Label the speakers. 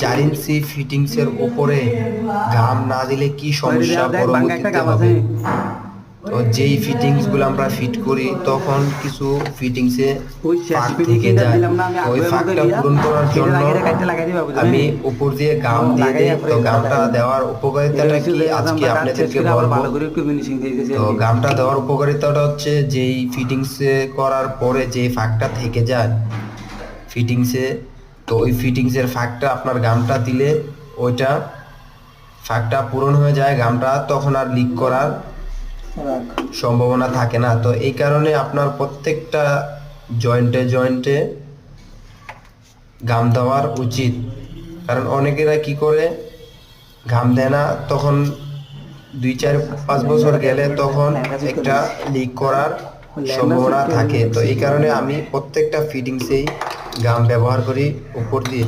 Speaker 1: 4 ইঞ্চি ফিটিংসের উপরে ঘাম না দিলে কি সমস্যা পরবর্তীতে হবে। তো যেই ফিটিংসগুলো আমরা ফিট করি তখন কিছু ফিটিংসে ফাঁক থেকে যায়, ওই ফাঁকটা পূরণ করার জন্য আমি উপর দিয়ে গাম দিয়ে দিই। তো গামটা দেওয়ার উপকারিতাটা কি আজকে আপনাদেরকে বলবো। তো গামটা দেওয়ার উপকারিতাটা হচ্ছে যেই ফিটিংসে করার পরে যে ফাঁকটা থেকে যায় ফিটিংসে, তো ওই ফিটিংসের ফাঁকটা আপনার গামটা দিলে ওইটা ফাঁকটা পূরণ হয়ে যায়, গামটা তখন আর লিক করার সম্ভাবনা থাকে না। তো এই কারণে আপনার প্রত্যেকটা জয়েন্টে জয়েন্টে গাম দেওয়ার উচিত। কারণ অনেকেরা কি করে ঘাম দেয় না, তখন 2-4-5 বছর গেলে তখন একটা লিক করার সম্ভাবনা থাকে। তো এই কারণে আমি প্রত্যেকটা ফিটিংসেই গাম ব্যবহার করি উপর দিয়ে।